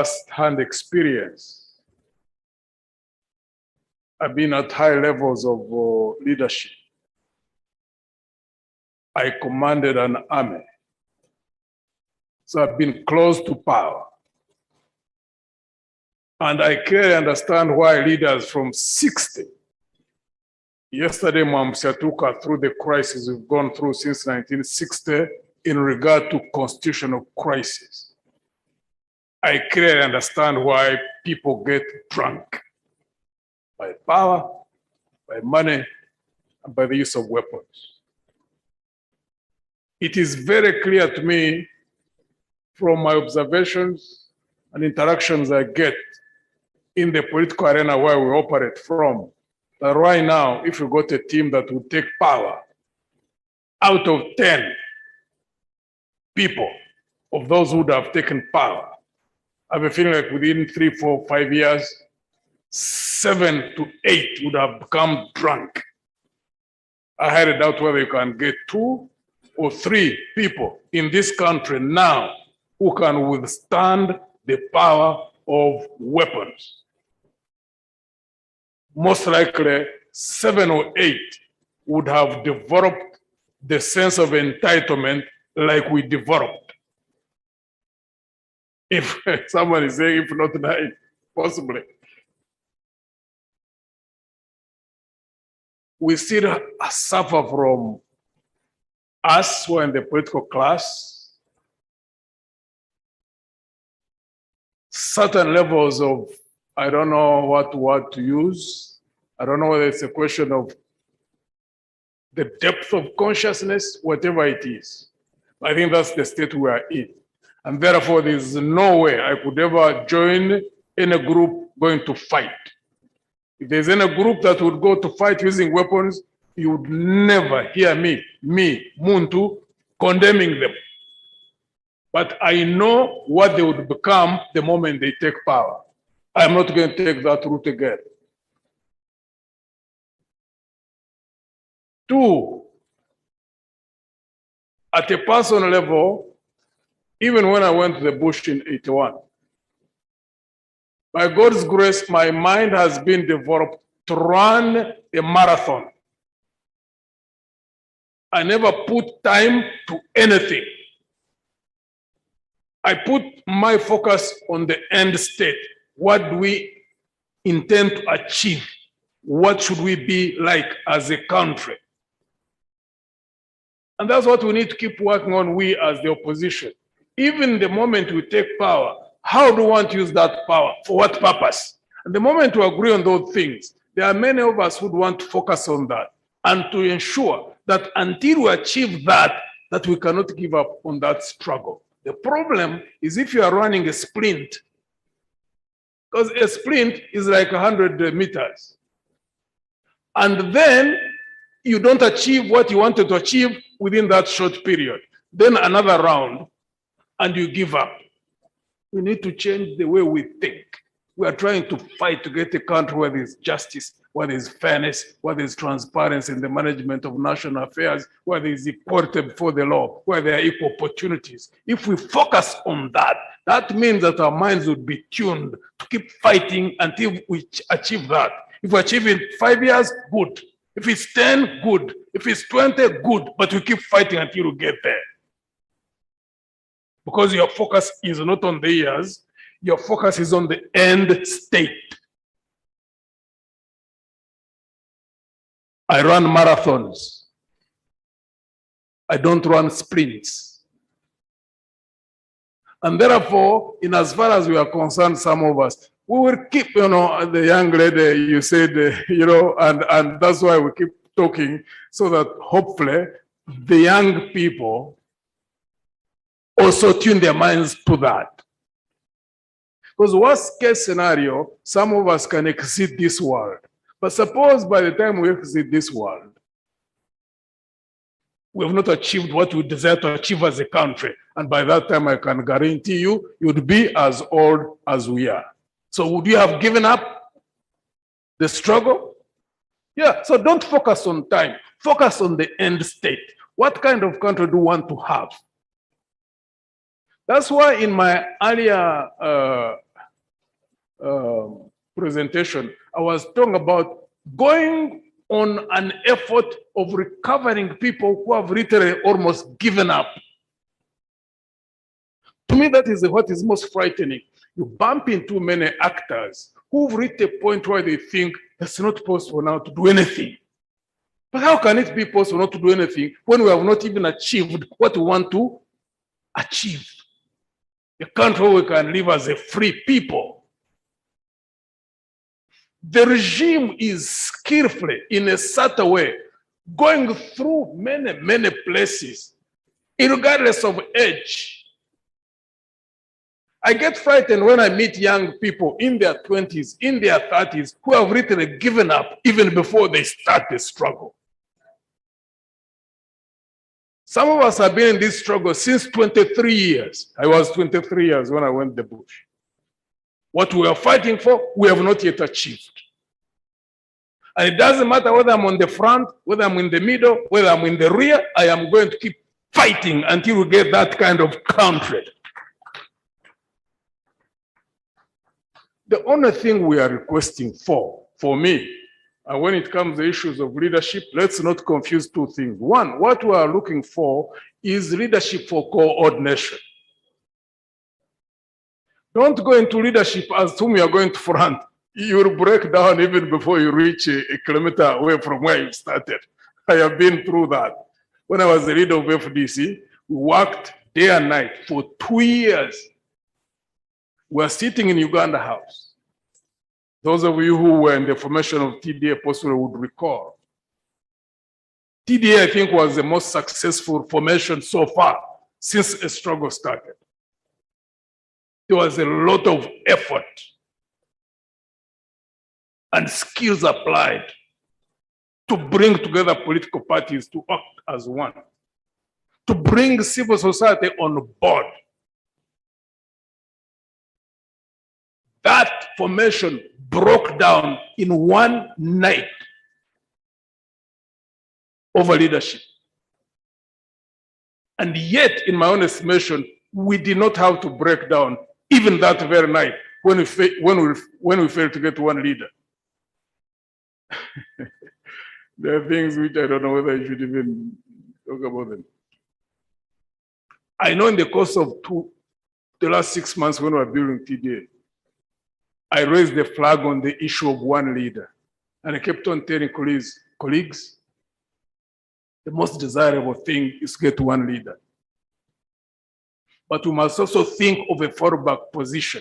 first-hand experience. I've been at high levels of leadership. I commanded an army. So I've been close to power. And I clearly understand why leaders from 60. Yesterday, Mugisha took us through the crisis we've gone through since 1960 in regard to constitutional crisis. I clearly understand why people get drunk by power, by money, and by the use of weapons. It is very clear to me from my observations and interactions I get in the political arena where we operate from, that right now, if you got a team that would take power, out of 10 people of those who would have taken power, I have a feeling like within 3, 4, 5 years, 7 to 8 would have become drunk. I highly doubt whether you can get 2 or 3 people in this country now who can withstand the power of weapons. Most likely 7 or 8 would have developed the sense of entitlement like we developed. If someone is saying, if not 9, possibly. We still suffer from us who are in the political class, certain levels of, I don't know what word to use. I don't know whether it's a question of the depth of consciousness, whatever it is. I think that's the state we are in. And therefore, there's no way I could ever join any group going to fight. If there's any group that would go to fight using weapons, you would never hear me, Muntu, condemning them. But I know what they would become the moment they take power. I'm not going to take that route again. 2, at a personal level, even when I went to the bush in 81, by God's grace, my mind has been developed to run a marathon. I never put time to anything. I put my focus on the end state. What do we intend to achieve? What should we be like as a country? And that's what we need to keep working on, we as the opposition. Even the moment we take power, how do we want to use that power? For what purpose? And the moment we agree on those things, there are many of us who want to focus on that and to ensure that until we achieve that, that we cannot give up on that struggle. The problem is if you are running a sprint, because a sprint is like 100 meters. And then you don't achieve what you wanted to achieve within that short period. Then another round, and you give up. We need to change the way we think. We are trying to fight to get a country where there is justice, where there is fairness, where there is transparency in the management of national affairs, where there is equality before the law, where there are equal opportunities. If we focus on that, that means that our minds would be tuned to keep fighting until we achieve that. If we achieve it in 5 years, good. If it's 10, good. If it's 20, good. But we keep fighting until we get there. Because your focus is not on the years, your focus is on the end state. I run marathons. I don't run sprints. And therefore, in as far as we are concerned, some of us, we will keep, the young lady, you said, and that's why we keep talking, so that hopefully the young people also tune their minds to that. Because worst case scenario, some of us can exceed this world. But suppose by the time we exceed this world, we have not achieved what we desire to achieve as a country. And by that time, I can guarantee you, you'd be as old as we are. So would you have given up the struggle? Yeah, so don't focus on time. Focus on the end state. What kind of country do you want to have? That's why in my earlier presentation, I was talking about going on an effort of recovering people who have literally almost given up. To me, that is what is most frightening. You bump into many actors who've reached a point where they think it's not possible now to do anything. But how can it be possible not to do anything when we have not even achieved what we want to achieve? A country where we can live as a free people. The regime is skillfully, in a subtle way, going through many places, regardless of age. I get frightened when I meet young people in their 20s, in their 30s, who have literally given up even before they start the struggle. Some of us have been in this struggle since 23 years. I was 23 years when I went to the bush. What we are fighting for, we have not yet achieved. And it doesn't matter whether I'm on the front, whether I'm in the middle, whether I'm in the rear, I am going to keep fighting until we get that kind of country. The only thing we are requesting for me, and when it comes to issues of leadership, let's not confuse two things. One, what we are looking for is leadership for coordination. Don't go into leadership as whom you are going to front. You will break down even before you reach a kilometer away from where you started. I have been through that. When I was the leader of FDC, we worked day and night for 2 years. We are sitting in Uganda House. Those of you who were in the formation of TDA possibly would recall. TDA, I think, was the most successful formation so far since a struggle started. There was a lot of effort and skills applied to bring together political parties to act as one, to bring civil society on board. That formation broke down in one night over leadership. And yet, in my own estimation, we did not have to break down even that very night when we failed to get one leader. There are things which I don't know whether I should even talk about them. I know in the course of the last 6 months when we were building TDA, I raised the flag on the issue of one leader. And I kept on telling colleagues, the most desirable thing is to get one leader. But we must also think of a fallback position.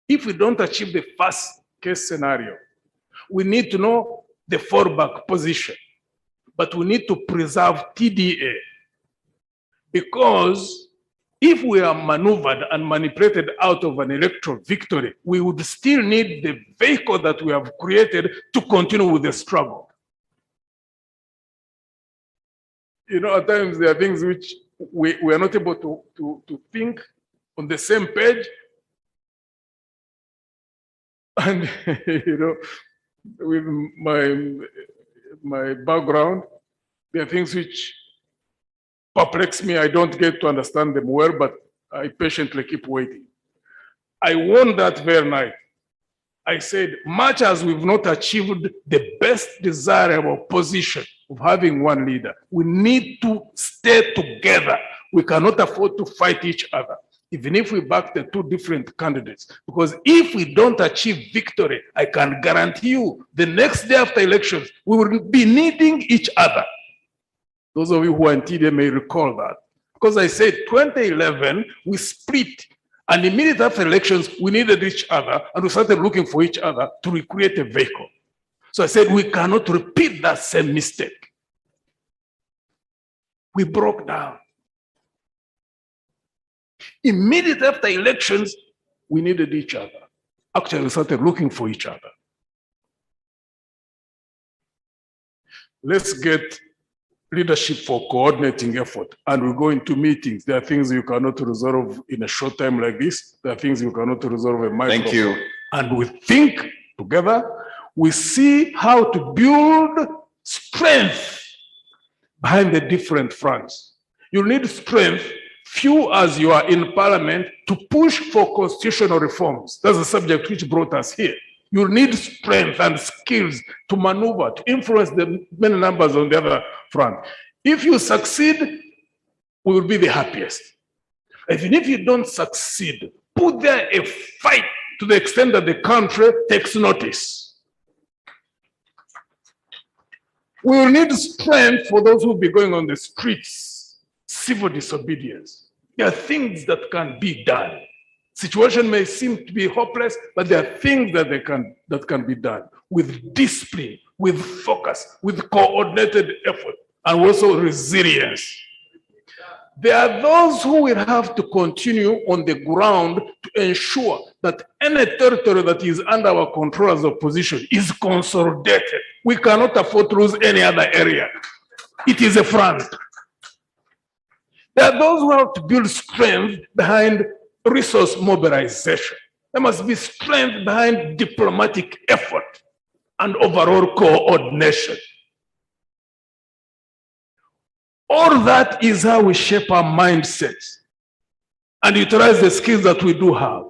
If we don't achieve the first case scenario, we need to know the fallback position. But we need to preserve TDA. Because if we are maneuvered and manipulated out of an electoral victory, we would still need the vehicle that we have created to continue with the struggle. You know, at times there are things which we are not able to think on the same page. And, you know, with my background, there are things which perplex me. I don't get to understand them well, but I patiently keep waiting. I won that very night. I said, much as we've not achieved the best desirable position of having one leader, we need to stay together. We cannot afford to fight each other, even if we back the two different candidates. Because if we don't achieve victory, I can guarantee you the next day after elections, we will be needing each other. Those of you who are in TDA may recall that. Because I said 2011, we split. And immediately after elections, we needed each other and we started looking for each other to recreate a vehicle. So I said, we cannot repeat that same mistake. We broke down. Immediately after elections, we needed each other. Actually, we started looking for each other. Let's get leadership for coordinating effort, and we go into meetings. There are things you cannot resolve in a short time like this. There are things you cannot resolve in micro. Thank you. And we think together, we see how to build strength behind the different fronts. You need strength few as you are in parliament to push for constitutional reforms. That's the subject which brought us here. You need strength and skills to maneuver, to influence the many numbers on the other front. If you succeed, we will be the happiest. Even if you don't succeed, put there a fight to the extent that the country takes notice. We will need strength for those who will be going on the streets, civil disobedience. There are things that can be done. Situation may seem to be hopeless, but there are things that can be done with discipline, with focus, with coordinated effort, and also resilience. There are those who will have to continue on the ground to ensure that any territory that is under our control as opposition is consolidated. We cannot afford to lose any other area. It is a front. There are those who have to build strength behind resource mobilization. There must be strength behind diplomatic effort and overall coordination. All that is how we shape our mindsets and utilize the skills that we do have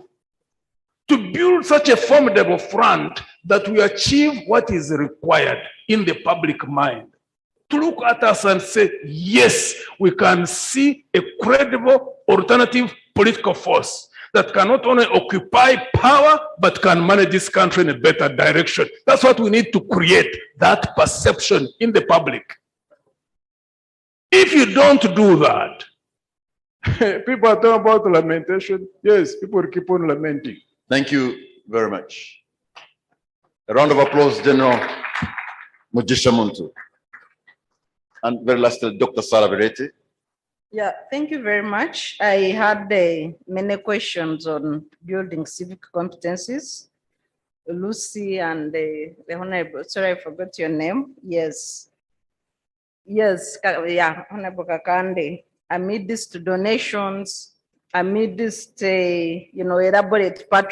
to build such a formidable front that we achieve what is required in the public mind. To look at us and say, yes, we can see a credible alternative political force that can not only occupy power, but can manage this country in a better direction. That's what we need to create, that perception in the public. If you don't do that, people are talking about lamentation. Yes, people will keep on lamenting. Thank you very much. A round of applause, General Mugisha Muntu. And very lastly, Dr. Sarah Verete. Yeah, thank you very much. I had many questions on building civic competencies. Lucy and the Honorable, sorry, I forgot your name. Yes. Yes, yeah, Honorable Kakande. Amid these donations, amid this, elaborate